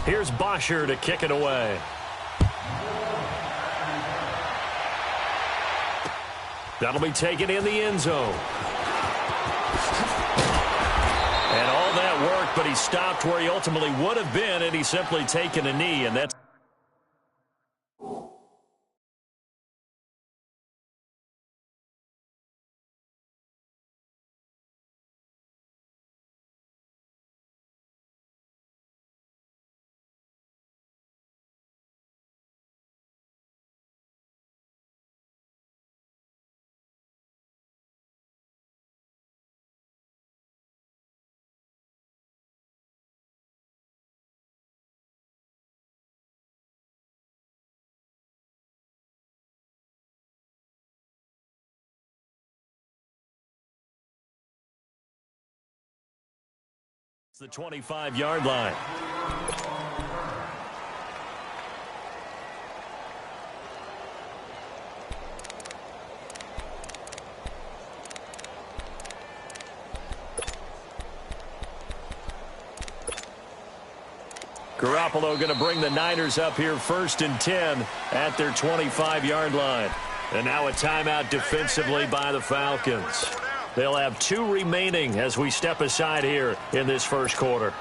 Here's Bosher to kick it away. That'll be taken in the end zone. And all that work, but he stopped where he ultimately would have been, and he's simply taken a knee, and that's the 25-yard line. Garoppolo going to bring the Niners up here 1st and 10 at their 25-yard line. And now a timeout defensively by the Falcons. They'll have 2 remaining as we step aside here in this first quarter.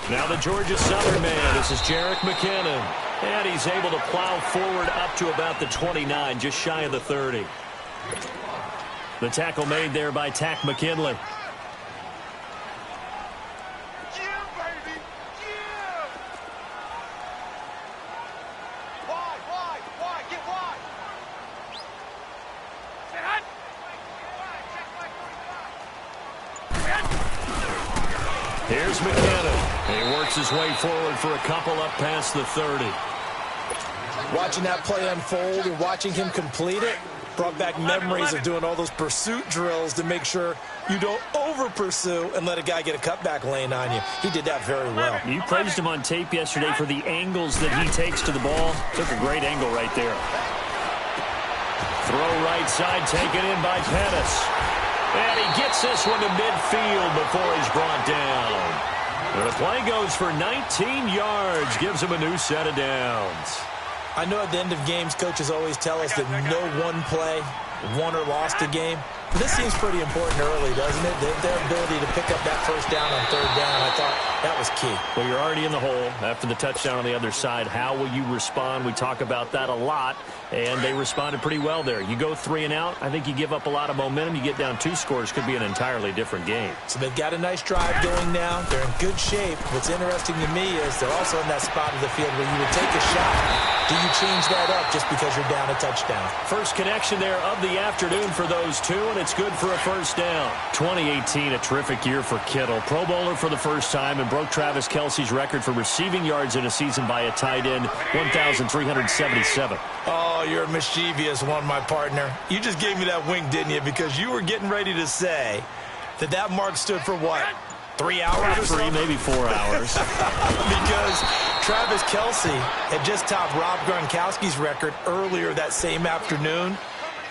Now the Georgia Southern man, this is Jerick McKinnon. And he's able to plow forward up to about the 29, just shy of the 30. The tackle made there by Tack McKinley. Here's McKinnon. He works his way forward for a couple up past the 30. Watching that play unfold and watching him complete it brought back memories of doing all those pursuit drills to make sure you don't over-pursue and let a guy get a cutback lane on you. He did that very well. You praised him on tape yesterday for the angles that he takes to the ball. Took a great angle right there. Throw right side, taken in by Pettis. And he gets this one to midfield before he's brought down. And the play goes for 19 yards, gives him a new set of downs. I know at the end of games, coaches always tell us that no one play won or lost a game. This seems pretty important early, doesn't it? Their ability to pick up that first down on 3rd down, I thought that was key. Well, you're already in the hole after the touchdown on the other side. How will you respond? We talk about that a lot, and they responded pretty well there. You go 3 and out, I think you give up a lot of momentum. You get down 2 scores, could be an entirely different game. So they've got a nice drive going now. They're in good shape. What's interesting to me is they're also in that spot of the field where you would take a shot. Do you change that up just because you're down a touchdown? First connection there of the afternoon for those 2, and it's good for a first down. 2018, a terrific year for Kittle. Pro Bowler for the first time and broke Travis Kelce's record for receiving yards in a season by a tight end, 1,377. Oh, you're a mischievous one, my partner. You just gave me that wink, didn't you? Because you were getting ready to say that mark stood for what? 3 hours? 3, maybe 4 hours. Because Travis Kelce had just topped Rob Gronkowski's record earlier that same afternoon.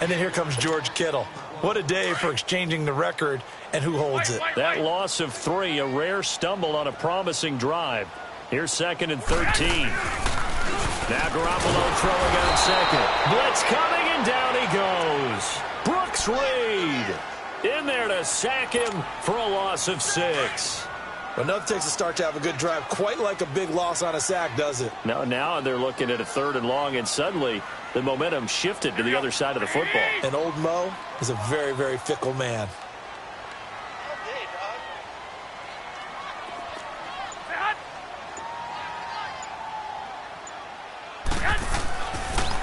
And then here comes George Kittle. What a day for exchanging the record, and who holds it? That loss of 3, a rare stumble on a promising drive. Here's 2nd and 13. Now Garoppolo throwing on 2nd. Blitz coming, and down he goes. Brooks Reed in there to sack him for a loss of 6. But nothing takes a start to have a good drive quite like a big loss on a sack, does it? Now they're looking at a 3rd and long, and suddenly the momentum shifted to the other side of the football. And old Mo is a very, very fickle man.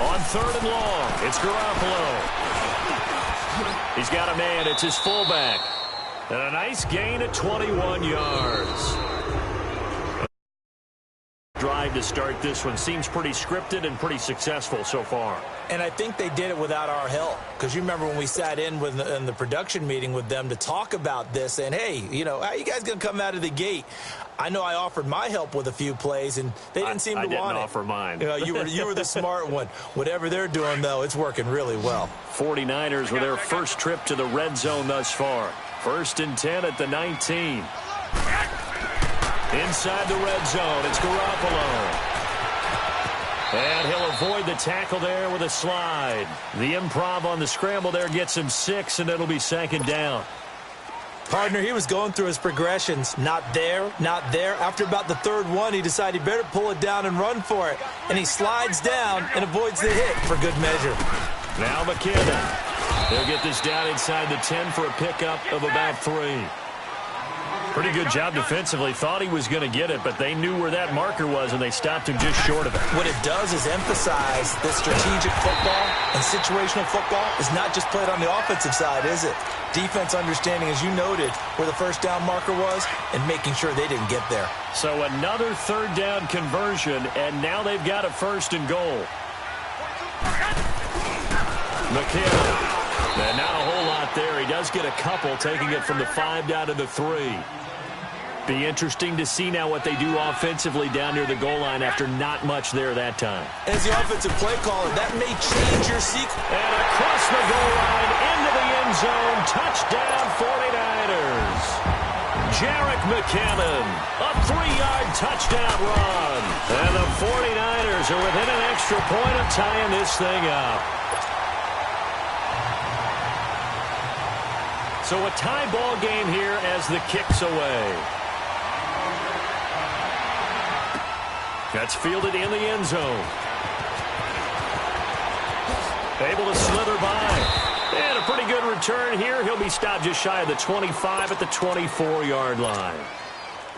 On 3rd and long, it's Garoppolo. He's got a man. It's his fullback. And a nice gain of 21 yards. drive to start this one. Seems pretty scripted and pretty successful so far. And I think they did it without our help. Because you remember when we sat in the production meeting with them to talk about this, and hey, you know, how you guys going to come out of the gate? I know I offered my help with a few plays, and they didn't seem to want it. I didn't offer mine. You know, you were the smart one. Whatever they're doing, though, it's working really well. 49ers with their first trip to the red zone thus far. 1st and 10 at the 19. Inside the red zone, it's Garoppolo. And he'll avoid the tackle there with a slide. The improv on the scramble there gets him 6, and it'll be 2nd down. Partner, he was going through his progressions. Not there, not there. After about the 3rd one, he decided he better pull it down and run for it. And he slides down and avoids the hit for good measure. Now McKinnon. He'll get this down inside the 10 for a pickup of about 3. Pretty good job defensively. Thought he was going to get it, but they knew where that marker was, and they stopped him just short of it. What it does is emphasize that strategic football and situational football is not just played on the offensive side, is it? Defense understanding, as you noted, where the 1st down marker was and making sure they didn't get there. So another 3rd down conversion, and now they've got a 1st and goal. McKinnon. And not a whole lot there. He does get a couple, taking it from the 5 down to the 3. Be interesting to see now what they do offensively down near the goal line after not much there that time. As the offensive play caller, that may change your sequence. And across the goal line, into the end zone, touchdown 49ers. Jerick McKinnon, a 3-yard touchdown run. And the 49ers are within an extra point of tying this thing up. So a tie ball game here as the kick's away. That's fielded in the end zone. Able to slither by. And a pretty good return here. He'll be stopped just shy of the 25 at the 24-yard line.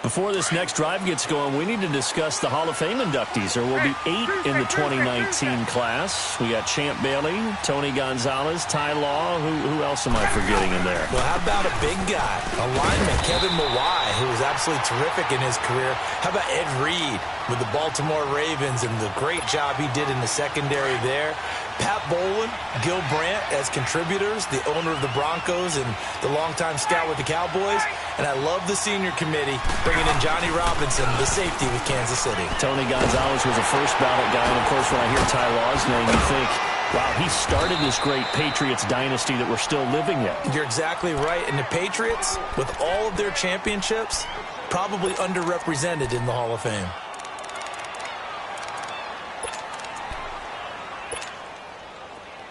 Before this next drive gets going, we need to discuss the Hall of Fame inductees. There will be 8 in the 2019 class. We got Champ Bailey, Tony Gonzalez, Ty Law. Who else am I forgetting in there? Well, how about a big guy, a lineman, Kevin Mawai, who was absolutely terrific in his career. How about Ed Reed with the Baltimore Ravens and the great job he did in the secondary there. Pat Bowlen, Gil Brandt as contributors, the owner of the Broncos and the longtime scout with the Cowboys. And I love the senior committee bringing in Johnny Robinson, the safety with Kansas City. Tony Gonzalez was a first ballot guy. And, of course, when I hear Ty Law's name, you think, wow, he started this great Patriots dynasty that we're still living in. You're exactly right. And the Patriots, with all of their championships, probably underrepresented in the Hall of Fame.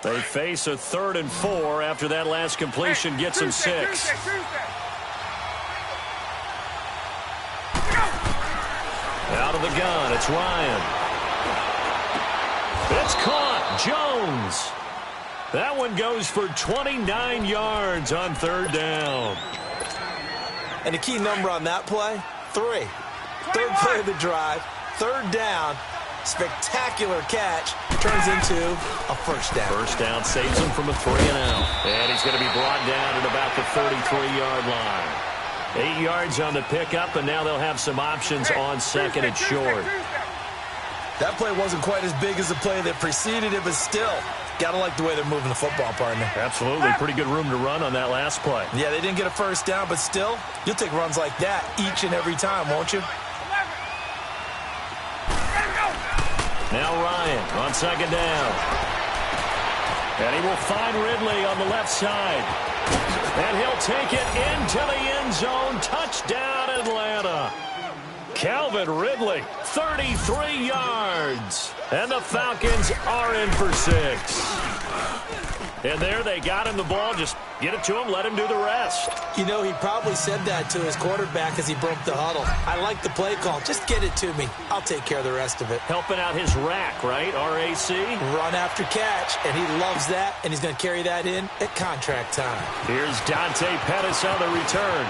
They face a 3rd and 4 after that last completion gets them 6. Out of the gun, it's Ryan. It's caught. Jones. That one goes for 29 yards on 3rd down. And the key number on that play, 3. 3rd play of the drive, 3rd down. Spectacular catch turns into a 1st down. 1st down saves him from a 3-and-out. And he's going to be brought down at about the 33-yard line. 8 yards on the pickup, and now they'll have some options on 2nd and short. That play wasn't quite as big as the play that preceded it, but still, gotta like the way they're moving the football, partner. Absolutely. Pretty good room to run on that last play. Yeah, they didn't get a 1st down, but still, you'll take runs like that each and every time, won't you? Now Ryan on 2nd down. And he will find Ridley on the left side. And he'll take it into the end zone. Touchdown, Atlanta. Calvin Ridley, 33 yards. And the Falcons are in for 6. And there they got him the ball. Just get it to him, let him do the rest. You know, he probably said that to his quarterback as he broke the huddle. I like the play call. Just get it to me. I'll take care of the rest of it. Helping out his rack, right? R-A-C? Run after catch, and he loves that, and he's going to carry that in at contract time. Here's Dante Pettis on the return.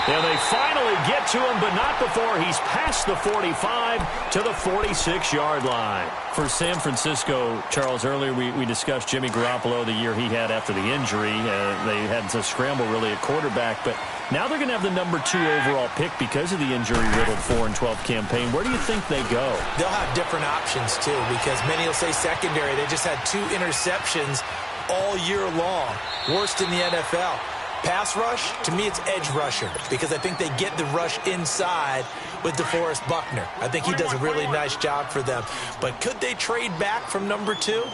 And they finally get to him, but not before he's past the 45 to the 46-yard line. For San Francisco, Charles, earlier we discussed Jimmy Garoppolo, the year he had after the injury. They had to scramble really at quarterback, but now they're going to have the number 2 overall pick because of the injury-riddled 4-12 campaign. Where do you think they go? They'll have different options, too, because many will say secondary. They just had 2 interceptions all year long. Worst in the NFL. Pass rush, to me, it's edge rusher because I think they get the rush inside with DeForest Buckner. I think he does a really nice job for them. But could they trade back from number 2?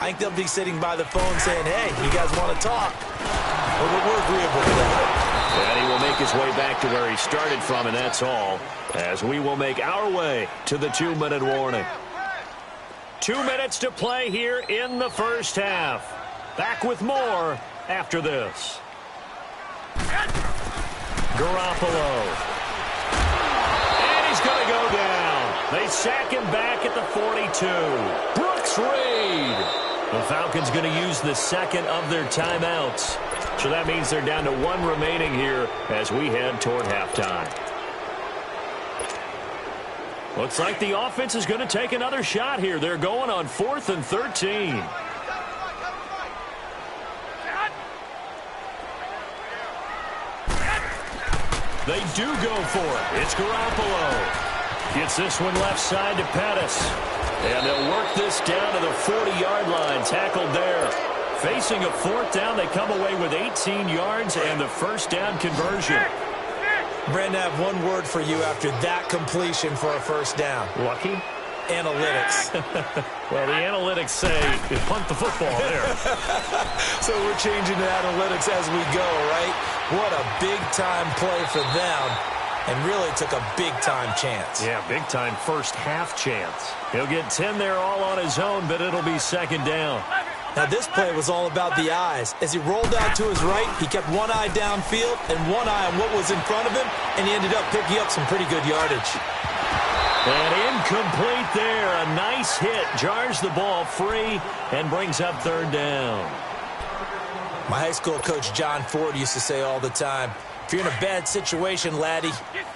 I think they'll be sitting by the phone saying, hey, you guys want to talk? We're agreeable to that. And he will make his way back to where he started from, and that's all, as we will make our way to the 2-minute warning. 2 minutes to play here in the first half. Back with more after this. Garoppolo. And he's going to go down. They sack him back at the 42. Brooks Reed. The Falcons going to use the second of their timeouts. So that means they're down to 1 remaining here as we head toward halftime. Looks like the offense is going to take another shot here. They're going on 4th and 13. They do go for it. It's Garoppolo. Gets this one left side to Pettis. And they'll work this down to the 40-yard line. Tackled there. Facing a 4th down, they come away with 18 yards and the first down conversion. Brandon, I have one word for you after that completion for a first down. Lucky? Analytics. Well, the analytics say punt the football there. So we're changing to analytics as we go, right? What a big-time play for them. And really took a big-time chance. Yeah, big-time first half chance. He'll get 10 there all on his own, but it'll be second down. Now, this play was all about the eyes. As he rolled out to his right, he kept one eye downfield and one eye on what was in front of him, and he ended up picking up some pretty good yardage. And incomplete there. A nice hit. Jars the ball free and brings up 3rd down. My high school coach, John Ford, used to say all the time, if you're in a bad situation, laddie,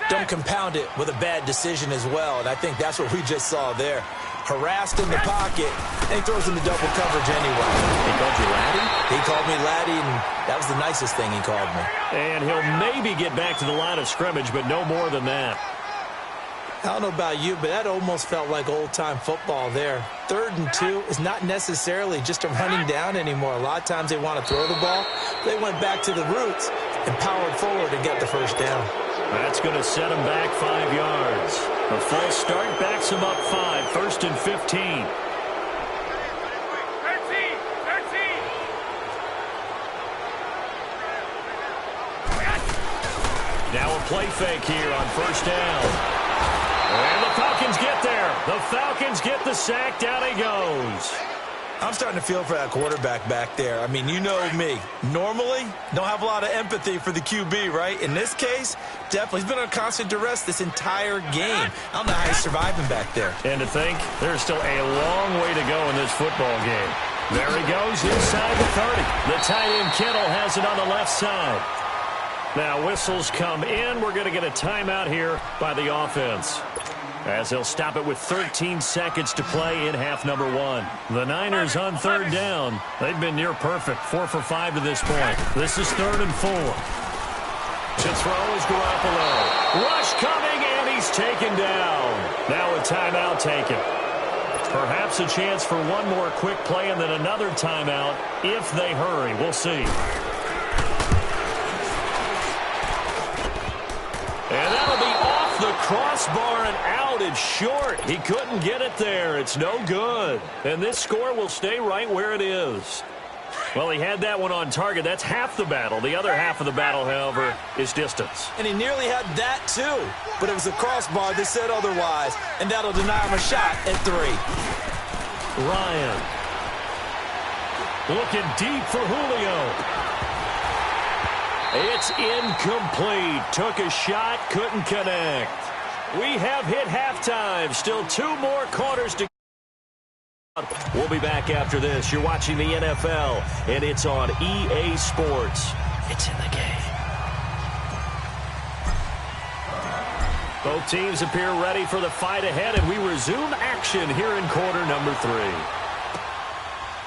don't compound it with a bad decision as well. And I think that's what we just saw there. Harassed in the pocket, and he throws into double coverage anyway. He called you laddie? He called me laddie, and that was the nicest thing he called me. And he'll maybe get back to the line of scrimmage, but no more than that. I don't know about you, but that almost felt like old-time football there. 3rd and 2 is not necessarily just a running down anymore. A lot of times they want to throw the ball. They went back to the roots and powered forward and get the first down. That's going to set them back 5 yards. A false start backs them up 5, 1st and 15. 13. Now a play fake here on first down. And the Falcons get there. The Falcons get the sack. Down he goes. I'm starting to feel for that quarterback back there. I mean, you know me. Normally, don't have a lot of empathy for the QB, right? In this case, definitely. He's been under constant duress this entire game. I don't know how he's surviving back there. And to think, there's still a long way to go in this football game. There he goes inside the 30. The tight end Kittle has it on the left side. Now whistles come in. We're going to get a timeout here by the offense, as they'll stop it with 13 seconds to play in half number 1. The Niners on 3rd down. They've been near perfect, 4 for 5 to this point. This is 3rd and 4. To throw is Garoppolo. Rush coming, and he's taken down. Now a timeout taken. Perhaps a chance for one more quick play and then another timeout if they hurry. We'll see. And that'll be off the crossbar and out. It's short. He couldn't get it there. It's no good. And this score will stay right where it is. Well, he had that one on target. That's half the battle. The other half of the battle, however, is distance. And he nearly had that, too. But it was a crossbar that said otherwise. And that'll deny him a shot at 3. Ryan. Looking deep for Julio. It's incomplete. Took a shot, couldn't connect. We have hit halftime. Still 2 more quarters to go. We'll be back after this. You're watching the NFL, and it's on EA Sports. It's in the game. Both teams appear ready for the fight ahead, and we resume action here in quarter number 3.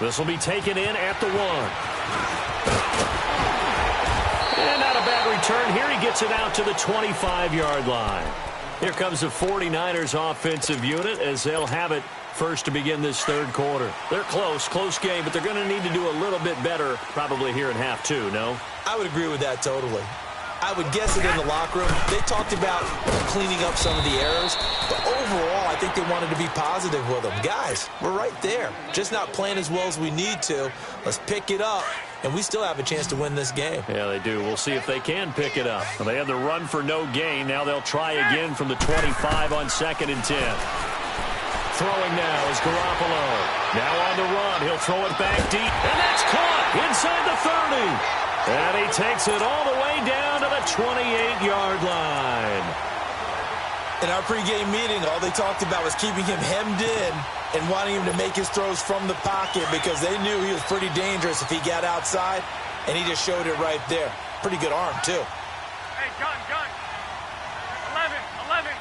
This will be taken in at the 1. And not a bad return here. He gets it out to the 25-yard line. Here comes the 49ers offensive unit as they'll have it first to begin this third quarter. They're close game, but they're going to need to do a little bit better probably here in half 2, no? I would agree with that totally. I would guess it in the locker room. They talked about cleaning up some of the errors, but overall, I think they wanted to be positive with them. Guys, we're right there. Just not playing as well as we need to. Let's pick it up, and we still have a chance to win this game. Yeah, they do. We'll see if they can pick it up. Well, they had the run for no gain. Now they'll try again from the 25 on 2nd and 10. Throwing now is Garoppolo. Now on the run. He'll throw it back deep, and that's caught inside the 30. And he takes it all the way down to the 28-yard line. In our pregame meeting, all they talked about was keeping him hemmed in and wanting him to make his throws from the pocket because they knew he was pretty dangerous if he got outside, and he just showed it right there. Pretty good arm, too. Hey, gun. 11.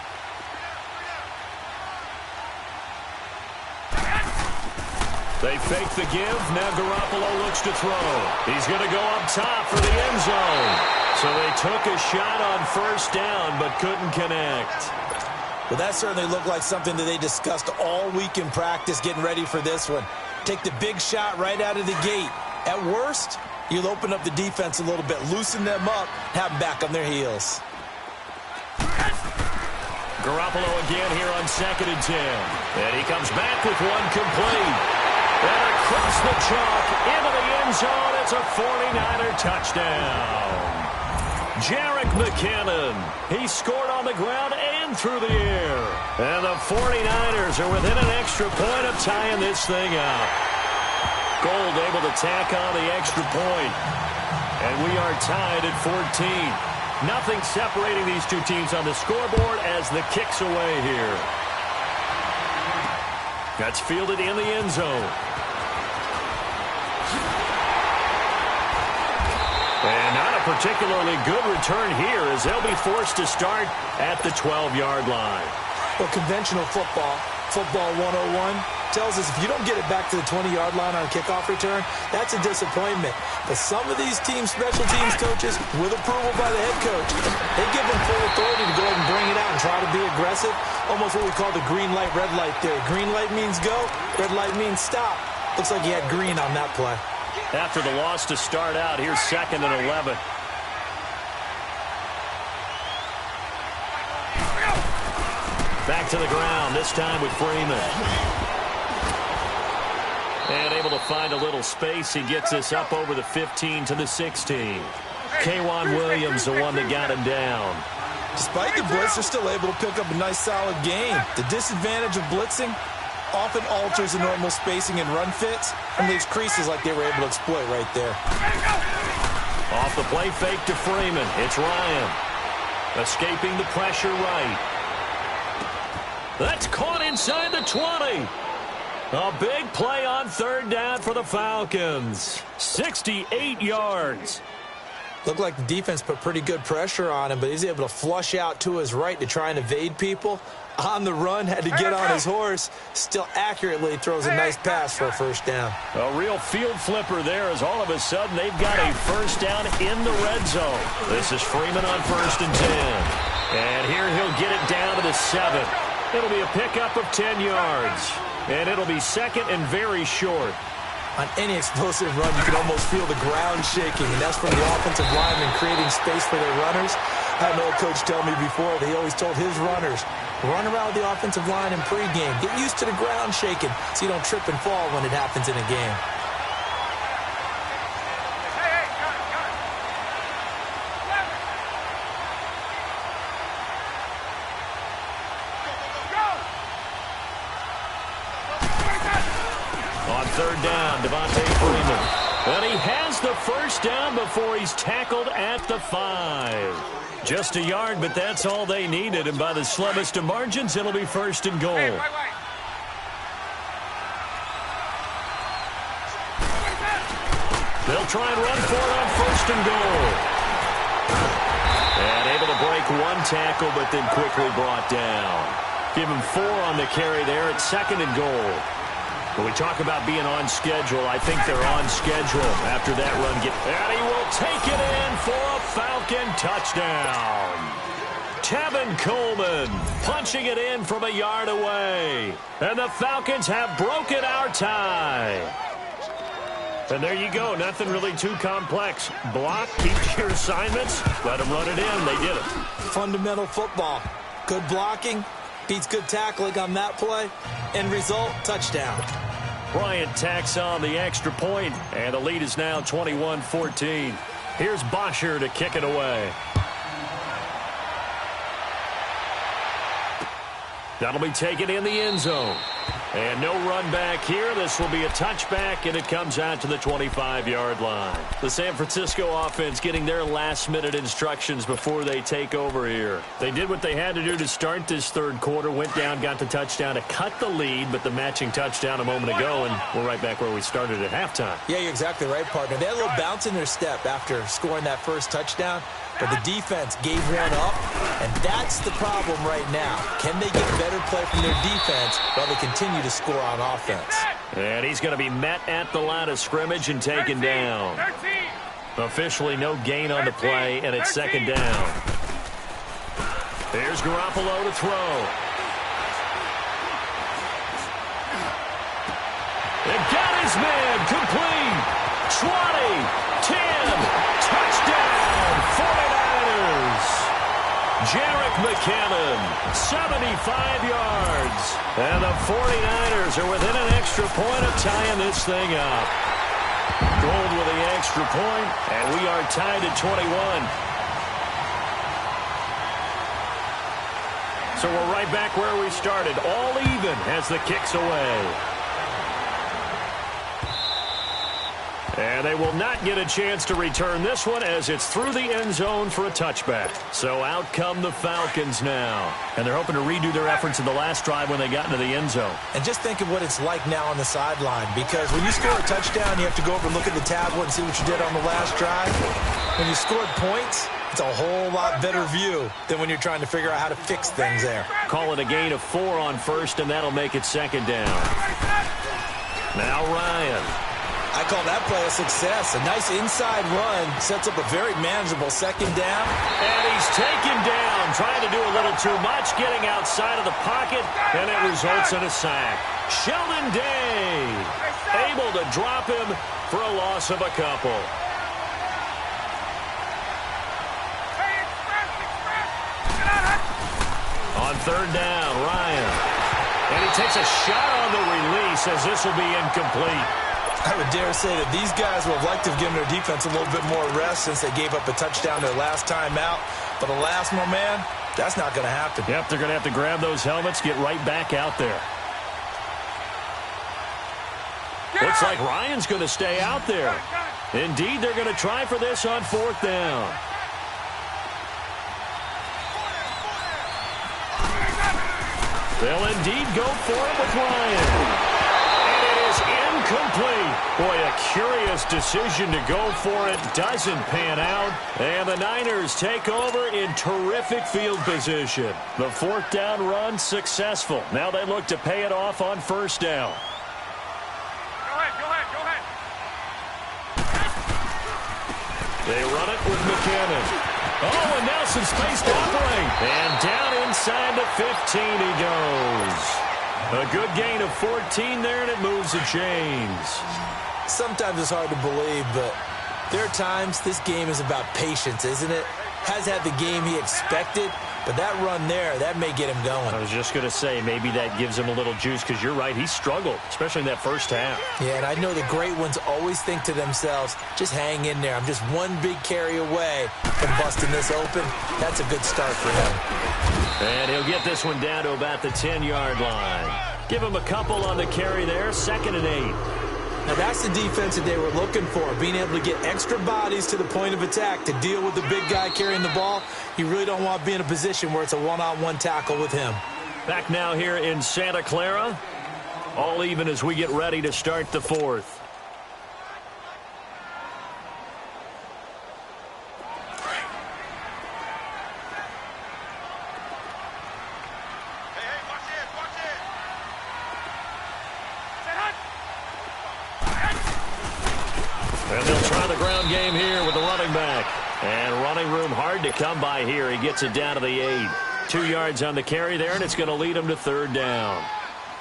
They fake the give. Now Garoppolo looks to throw. He's going to go up top for the end zone. So they took a shot on first down but couldn't connect. Well, that certainly looked like something that they discussed all week in practice getting ready for this one. Take the big shot right out of the gate. At worst, you'll open up the defense a little bit, loosen them up, have them back on their heels. Garoppolo again here on 2nd and 10. And he comes back with one complete. And across the chalk into the end zone, it's a 49er touchdown. Jerick McKinnon, he scored on the ground and through the air. And the 49ers are within an extra point of tying this thing up. Gold able to tack on the extra point. And we are tied at 14. Nothing separating these two teams on the scoreboard as the kick's away here. That's fielded in the end zone. And not a particularly good return here as they'll be forced to start at the 12-yard line. Well, conventional football 101, tells us if you don't get it back to the 20-yard line on a kickoff return, that's a disappointment. But some of these teams, special teams coaches, with approval by the head coach, they give them full authority to go ahead and bring it out and try to be aggressive. Almost what we call the green light, red light theory. Green light means go, red light means stop. Looks like he had green on that play. After the loss to start out, here's 2nd and 11. Back to the ground, this time with Freeman. And able to find a little space. He gets this up over the 15 to the 16. K'Wan Williams, the one that got him down. Despite the blitz, they're still able to pick up a nice, solid gain. The disadvantage of blitzing often alters the normal spacing and run fits and leaves creases like they were able to exploit right there. Off the play fake to Freeman. It's Ryan. Escaping the pressure right. That's caught inside the 20. A big play on 3rd down for the Falcons. 68 yards. Looked like the defense put pretty good pressure on him, but he's able to flush out to his right to try and evade people. On the run, had to get on his horse. Still accurately throws a nice pass for a first down. A real field flipper there as all of a sudden they've got a first down in the red zone. This is Freeman on 1st and 10. And here he'll get it down to the 7. It'll be a pickup of 10 yards. And it'll be 2nd and very short. On any explosive run, you can almost feel the ground shaking, and that's from the offensive linemen creating space for their runners. I had an old coach tell me before that he always told his runners, run around with the offensive line in pregame. Get used to the ground shaking so you don't trip and fall when it happens in a game. On 3rd down, Devontae Freeman. And he has the first down before he's tackled at the 5. Just a yard, but that's all they needed. And by the slimmest of margins, it'll be 1st and goal. They'll try and run for it on 1st and goal. And able to break one tackle, but then quickly brought down. Give him 4 on the carry there at 2nd and goal. When we talk about being on schedule, I think they're on schedule after that run. And he will take it in for a Falcon touchdown. Tevin Coleman punching it in from a yard away. And the Falcons have broken our tie. And there you go. Nothing really too complex. Block, keep your assignments, let them run it in. They did it. Fundamental football. Good blocking, beats good tackling on that play. End result, touchdown. Bryant tacks on the extra point, and the lead is now 21-14. Here's Bosher to kick it away. That'll be taken in the end zone. And no run back here. This will be a touchback, and it comes out to the 25-yard line. The San Francisco offense getting their last-minute instructions before they take over here. They did what they had to do to start this third quarter, went down, got the touchdown to cut the lead, but the matching touchdown a moment ago, and we're right back where we started at halftime. Yeah, you're exactly right, partner. They had a little bounce in their step after scoring that first touchdown, but the defense gave one up, and that's the problem right now. Can they get better play from their defense while they continue to score on offense? And he's going to be met at the line of scrimmage and taken down. Officially no gain on the play, and it's 2nd down. Here's Garoppolo to throw. And got his man complete. 20, 10, touchdown, 49ers. Jarek McKinnon, 75 yards. And the 49ers are within an extra point of tying this thing up. Gold with the extra point, and we are tied at 21. So we're right back where we started, all even as the kick's away. And they will not get a chance to return this one as it's through the end zone for a touchback. So out come the Falcons now. And they're hoping to redo their efforts in the last drive when they got into the end zone. And just think of what it's like now on the sideline, because when you score a touchdown, you have to go over and look at the tablet and see what you did on the last drive. When you scored points, it's a whole lot better view than when you're trying to figure out how to fix things there. Call it a gain of 4 on first, and that'll make it 2nd down. Now Ryan. I call that play a success. A nice inside run sets up a very manageable 2nd down. And he's taken down, trying to do a little too much, getting outside of the pocket, and it results in a sack. Sheldon Day able to drop him for a loss of a couple. On 3rd down, Ryan. And he takes a shot on the release as this will be incomplete. I would dare say that these guys would have liked to have given their defense a little bit more rest since they gave up a touchdown their last time out. But alas, my man, that's not going to happen. Yep, they're going to have to grab those helmets, get right back out there. Looks like Ryan's going to stay out there. Indeed, they're going to try for this on 4th down. They'll indeed go for it with Ryan. Incomplete. Boy, a curious decision to go for it. Doesn't pan out. And the Niners take over in terrific field position. The 4th down run successful. Now they look to pay it off on 1st down. Go ahead. They run it with McKinnon. Oh, and now some space to operate. And down inside the 15 he goes. A good gain of 14 there, and it moves the chains. Sometimes it's hard to believe, but there are times this game is about patience, isn't it? Has had the game he expected, but that run there, that may get him going. I was just going to say, maybe that gives him a little juice, because you're right, he struggled, especially in that first half. Yeah, and I know the great ones always think to themselves, just hang in there. I'm just one big carry away from busting this open. That's a good start for him. And he'll get this one down to about the 10-yard line. Give him a couple on the carry there, 2nd and 8. Now that's the defense that they were looking for, being able to get extra bodies to the point of attack to deal with the big guy carrying the ball. You really don't want to be in a position where it's a one-on-one tackle with him. Back now here in Santa Clara. All even as we get ready to start the 4th. And they'll try the ground game here with the running back. And running room hard to come by here. He gets it down to the 8. 2 yards on the carry there, and it's going to lead him to 3rd down.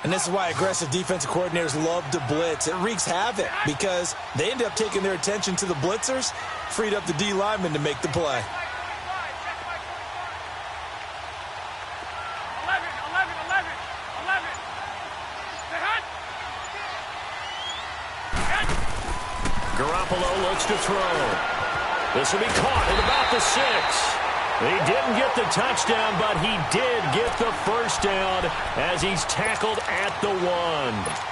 And this is why aggressive defensive coordinators love to blitz. It wreaks havoc because they end up taking their attention to the blitzers, freed up the D lineman to make the play. 11. Garoppolo looks to throw. This will be caught at about the 6. He didn't get the touchdown, but he did get the first down as he's tackled at the 1.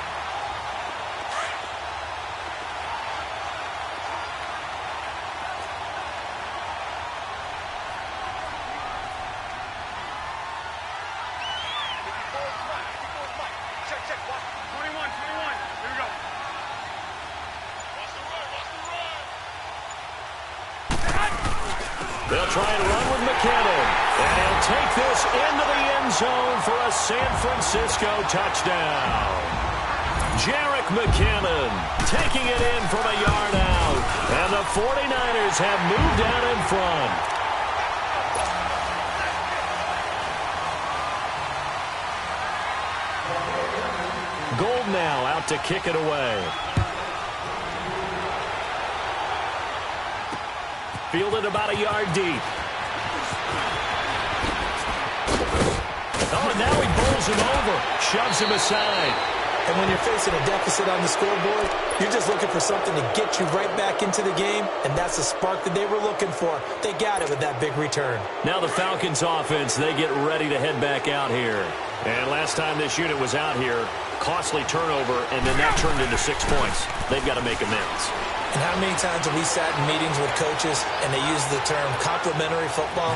They'll try and run with McKinnon. And he'll take this into the end zone for a San Francisco touchdown. Jerick McKinnon taking it in from a yard out. And the 49ers have moved out in front. Gold now out to kick it away. Fielded about a yard deep. Oh, and now he bowls him over. Shoves him aside. And when you're facing a deficit on the scoreboard, you're just looking for something to get you right back into the game, and that's the spark that they were looking for. They got it with that big return. Now the Falcons offense, they get ready to head back out here. And last time this unit was out here, costly turnover, and then that turned into 6 points. They've got to make amends. And how many times have we sat in meetings with coaches and they use the term complementary football?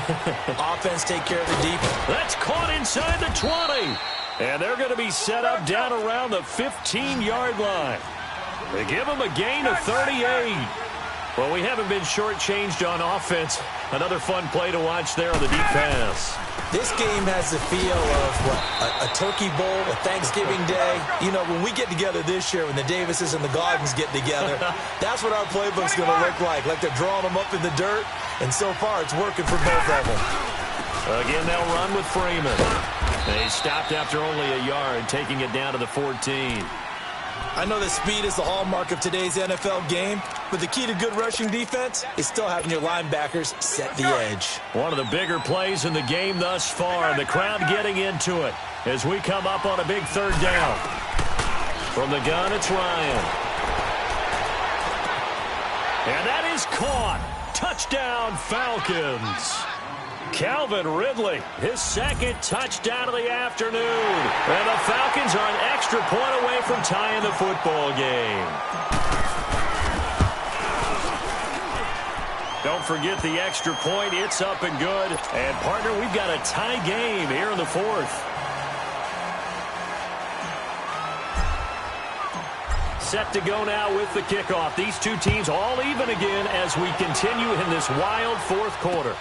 Offense take care of the defense. That's caught inside the 20. And they're going to be set up down around the 15-yard line. They give them a gain of 38. Well, we haven't been shortchanged on offense. Another fun play to watch there on the deep pass. This game has the feel of, a Turkey Bowl, a Thanksgiving Day. You know, when we get together this year, when the Davises and the Goggins get together, that's what our playbook's going to look like. Like they're drawing them up in the dirt, and so far it's working for both of them. Again, they'll run with Freeman. They stopped after only a yard, taking it down to the 14. I know that speed is the hallmark of today's NFL game, but the key to good rushing defense is still having your linebackers set the edge. One of the bigger plays in the game thus far. The crowd getting into it as we come up on a big 3rd down. From the gun, it's Ryan. And that is caught. Touchdown, Falcons. Calvin Ridley, his 2nd touchdown of the afternoon. And the Falcons are an extra point away from tying the football game. Don't forget the extra point. It's up and good. And, partner, we've got a tie game here in the 4th. Set to go now with the kickoff. These two teams all even again as we continue in this wild 4th quarter.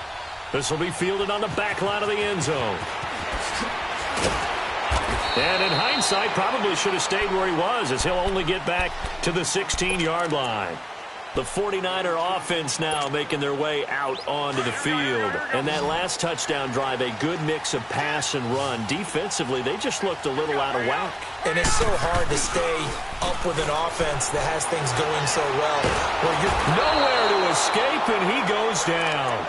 This will be fielded on the back line of the end zone. And in hindsight, probably should have stayed where he was as he'll only get back to the 16-yard line. The 49er offense now making their way out onto the field. And that last touchdown drive, a good mix of pass and run. Defensively, they just looked a little out of whack. And it's so hard to stay up with an offense that has things going so well. Where you're nowhere to escape, and he goes down.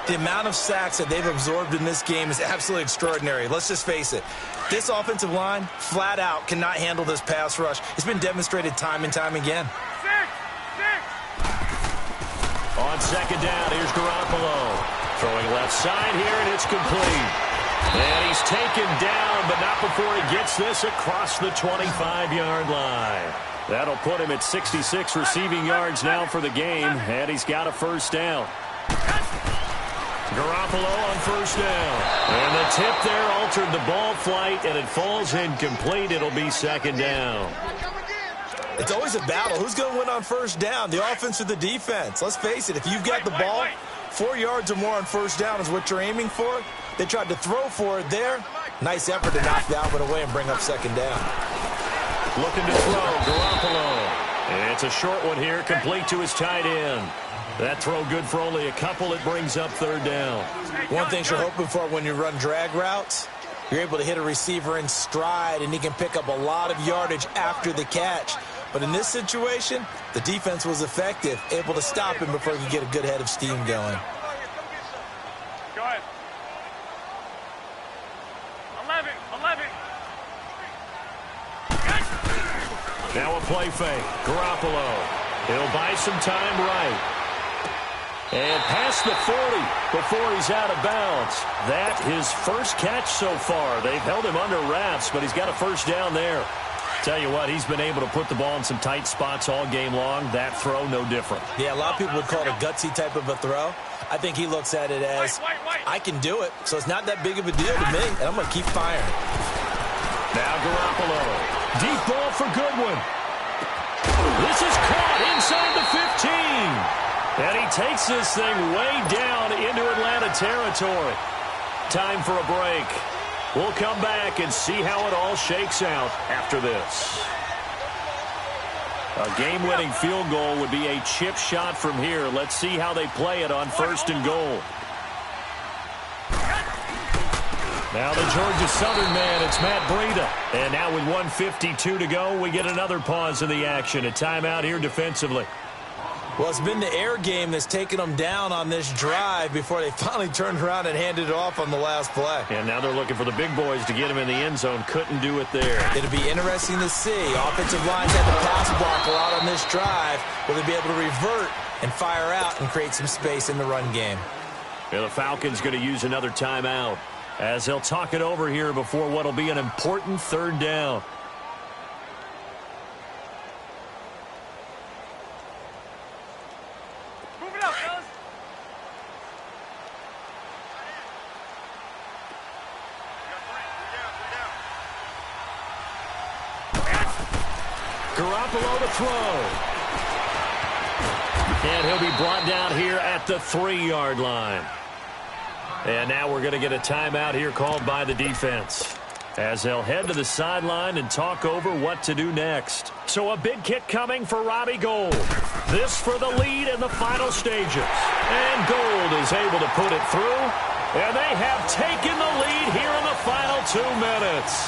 The amount of sacks that they've absorbed in this game is absolutely extraordinary. Let's just face it. This offensive line, flat out, cannot handle this pass rush. It's been demonstrated time and time again. On 2nd down, here's Garoppolo. Throwing left side here, and it's complete. And he's taken down, but not before he gets this across the 25-yard line. That'll put him at 66 receiving yards now for the game, and he's got a 1st down. Garoppolo on 1st down. And the tip there altered the ball flight, and it falls incomplete. It'll be 2nd down. It's always a battle. Who's going to win on 1st down, the offense or the defense? Let's face it, if you've got the ball, 4 yards or more on 1st down is what you're aiming for. They tried to throw for it there. Nice effort to knock that one away and bring up 2nd down. Looking to throw, Garoppolo. And it's a short one here, complete to his tight end. That throw good for only a couple. It brings up third down. One thing you're hoping for when you run drag routes, you're able to hit a receiver in stride, and he can pick up a lot of yardage after the catch. But in this situation, the defense was effective, able to stop him before he could get a good head of steam going. Go ahead. 11. Now a play fake. Garoppolo. He'll buy some time right. And past the 40 before he's out of bounds. That his first catch so far. They've held him under wraps, but he's got a first down there. Tell you what, he's been able to put the ball in some tight spots all game long. That throw, no different. Yeah, a lot of people would call it a gutsy type of a throw. I think he looks at it as, I can do it, so it's not that big of a deal to me, and I'm going to keep firing. Now Garoppolo. Deep ball for Goodwin. This is caught inside the 15. And he takes this thing way down into Atlanta territory. Time for a break. We'll come back and see how it all shakes out after this. A game-winning field goal would be a chip shot from here. Let's see how they play it on first and goal. Now the Georgia Southern man, it's Matt Breida. And now with 1:52 to go, we get another pause in the action. A timeout here defensively. Well, it's been the air game that's taken them down on this drive before they finally turned around and handed it off on the last play. And now they're looking for the big boys to get him in the end zone. Couldn't do it there. It'll be interesting to see. Offensive lines had to pass block a lot on this drive. Will they be able to revert and fire out and create some space in the run game? Yeah, the Falcons going to use another timeout as they'll talk it over here before what will be an important third down. Garoppolo to throw. And he'll be brought down here at the 3-yard line. And now we're going to get a timeout here called by the defense as they'll head to the sideline and talk over what to do next. So a big kick coming for Robbie Gould. This for the lead in the final stages. And Gould is able to put it through. And they have taken the lead here in the final 2 minutes.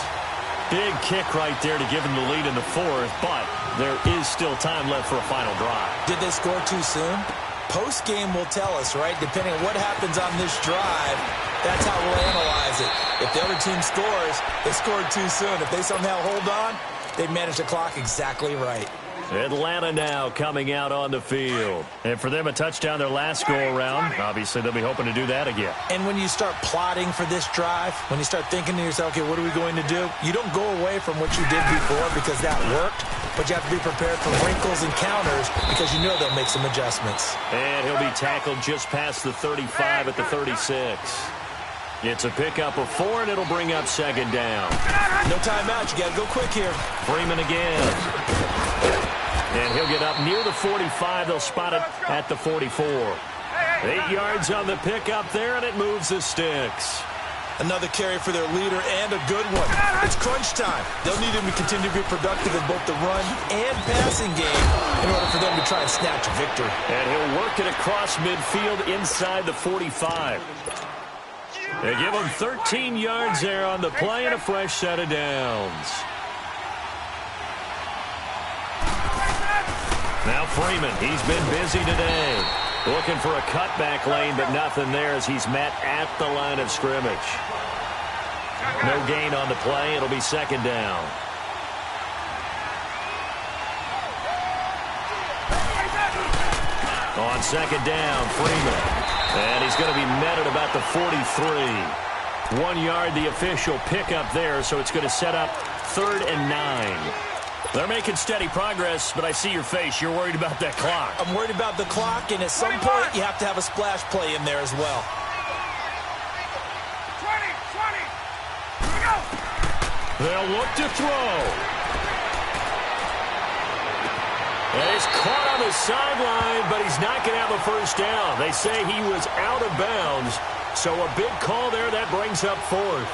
Big kick right there to give them the lead in the fourth, but there is still time left for a final drive. Did they score too soon? Post-game will tell us, right? Depending on what happens on this drive, that's how we'll analyze it. If the other team scores, they scored too soon. If they somehow hold on, they manage the clock exactly right. Atlanta now coming out on the field. And for them, a touchdown their last go-around. Obviously, they'll be hoping to do that again. And when you start plotting for this drive, when you start thinking to yourself, okay, what are we going to do? You don't go away from what you did before because that worked, but you have to be prepared for wrinkles and counters because you know they'll make some adjustments. And he'll be tackled just past the 35 at the 36. It's a pickup of 4, and it'll bring up second down. No timeout. You got to go quick here. Freeman again. And he'll get up near the 45. They'll spot it at the 44. 8 yards on the pickup there, and it moves the sticks. Another carry for their leader and a good one. It's crunch time. They'll need him to continue to be productive in both the run and passing game in order for them to try and snatch a victory. And he'll work it across midfield inside the 45. They give him 13 yards there on the play and a fresh set of downs. Now Freeman, he's been busy today. Looking for a cutback lane, but nothing there as he's met at the line of scrimmage. No gain on the play. It'll be second down. On second down, Freeman. And he's going to be met at about the 43. 1 yard, the official pickup there, so it's going to set up 3rd and 9. They're making steady progress, but I see your face. You're worried about that clock. I'm worried about the clock, and at some point, you have to have a splash play in there as well. 20, here we go. They'll look to throw. And he's caught on the sideline, but he's not going to have a first down. They say he was out of bounds, so a big call there that brings up 4th.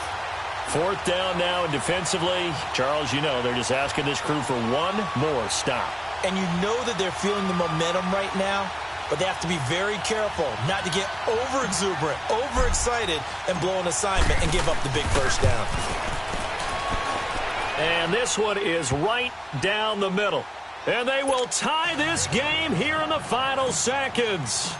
4th down now, and defensively, Charles, you know, they're just asking this crew for one more stop. And you know that they're feeling the momentum right now, but they have to be very careful not to get over-exuberant, overexcited, and blow an assignment and give up the big first down. And this one is right down the middle. And they will tie this game here in the final seconds.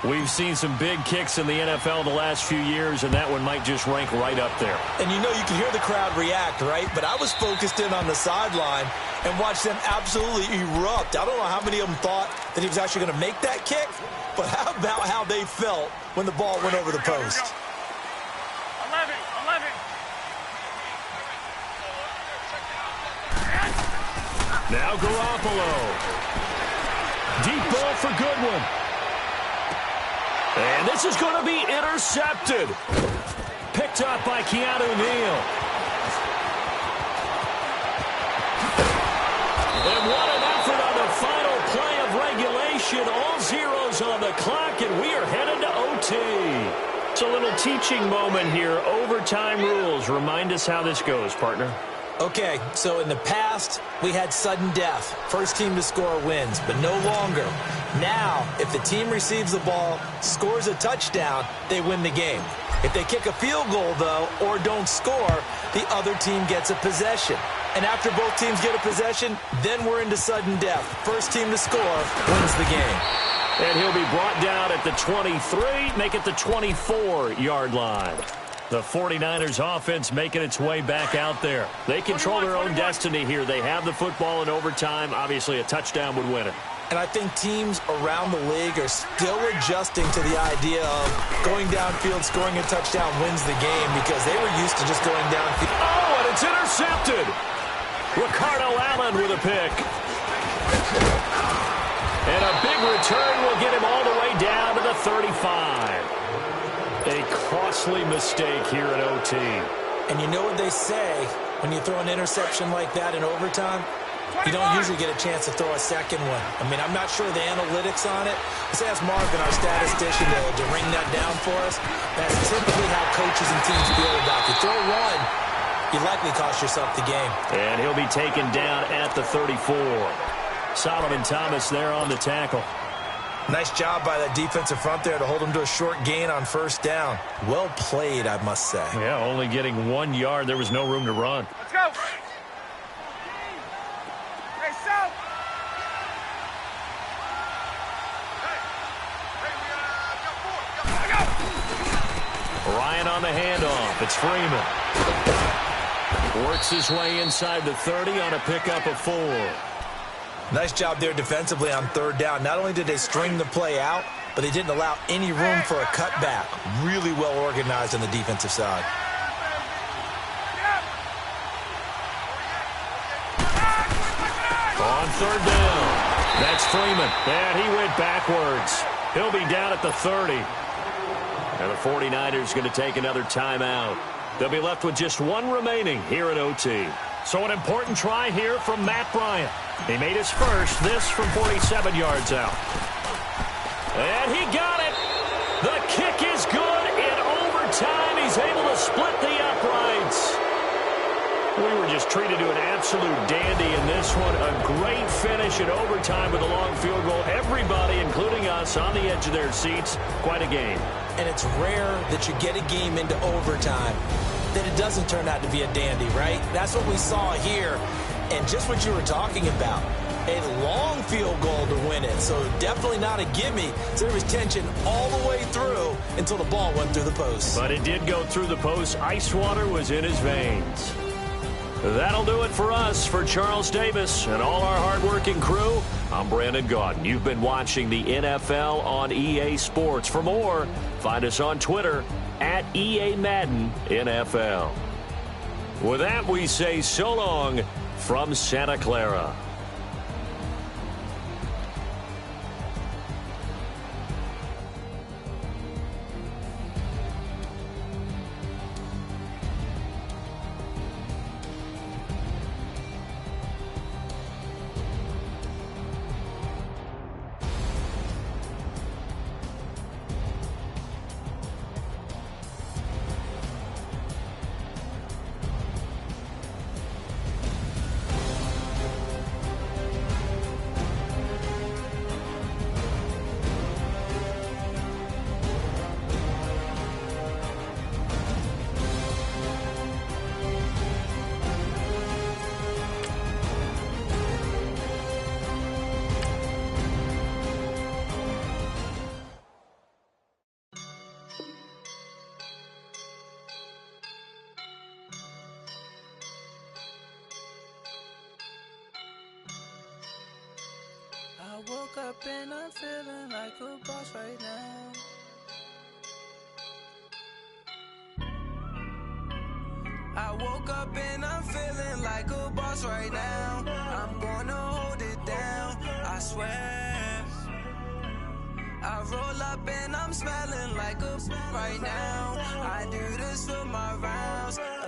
We've seen some big kicks in the NFL the last few years, and that one might just rank right up there. And you know, you can hear the crowd react, right? But I was focused in on the sideline and watched them absolutely erupt. I don't know how many of them thought that he was actually going to make that kick, but how about how they felt when the ball went over the post? 11. Now Garoppolo. Deep ball for Goodwin. And this is going to be intercepted. Picked up by Keanu Neal. And what an effort on the final play of regulation. All zeros on the clock, and we are headed to OT. It's a little teaching moment here. Overtime rules. Remind us how this goes, partner. Okay, so in the past, we had sudden death. First team to score wins, but no longer. Now, if the team receives the ball, scores a touchdown, they win the game. If they kick a field goal, though, or don't score, the other team gets a possession. And after both teams get a possession, then we're into sudden death. First team to score wins the game. And he'll be brought down at the 23, make it the 24-yard line. The 49ers offense making its way back out there. They control their own destiny here. They have the football in overtime. Obviously, a touchdown would win it. And I think teams around the league are still adjusting to the idea of going downfield, scoring a touchdown wins the game because they were used to just going downfield. Oh, and it's intercepted. Ricardo Allen with a pick. And a big return will get him all the way down to the 35. A costly mistake here at OT. And you know what they say, when you throw an interception like that in overtime, you don't usually get a chance to throw a second one. I mean, I'm not sure the analytics on it. Let's ask Marvin, our statistician, to ring that down for us. That's typically how coaches and teams feel about it. You throw one, you likely cost yourself the game. And he'll be taken down at the 34. Solomon Thomas there on the tackle. Nice job by that defensive front there to hold him to a short gain on first down. Well played, I must say. Yeah, only getting 1 yard. There was no room to run. Let's go. Hey, South. Ryan on the handoff. It's Freeman. Works his way inside the 30 on a pickup of 4. Nice job there defensively on third down. Not only did they string the play out, but they didn't allow any room for a cutback. Really well organized on the defensive side. On third down, that's Freeman. And he went backwards. He'll be down at the 30. And the 49ers going to take another timeout. They'll be left with just one remaining here at OT. So an important try here from Matt Bryant. He made his first, this from 47 yards out. And he got it. The kick is good in overtime. He's able to split the uprights. We were just treated to an absolute dandy in this one. A great finish in overtime with a long field goal. Everybody, including us, on the edge of their seats. Quite a game. And it's rare that you get a game into overtime that it doesn't turn out to be a dandy, right? That's what we saw here. And just what you were talking about, a long field goal to win it. So definitely not a gimme. So there was tension all the way through until the ball went through the post. But it did go through the post. Ice water was in his veins. That'll do it for us. For Charles Davis and all our hardworking crew, I'm Brandon Gaudin. You've been watching the NFL on EA Sports. For more, find us on Twitter at EA Madden NFL. With that, we say so long from Santa Clara. woke up and I'm feeling like a boss right now. I woke up and I'm feeling like a boss right now. I'm gonna hold it down, I swear. I roll up and I'm smelling like a right now. I do this for my rounds.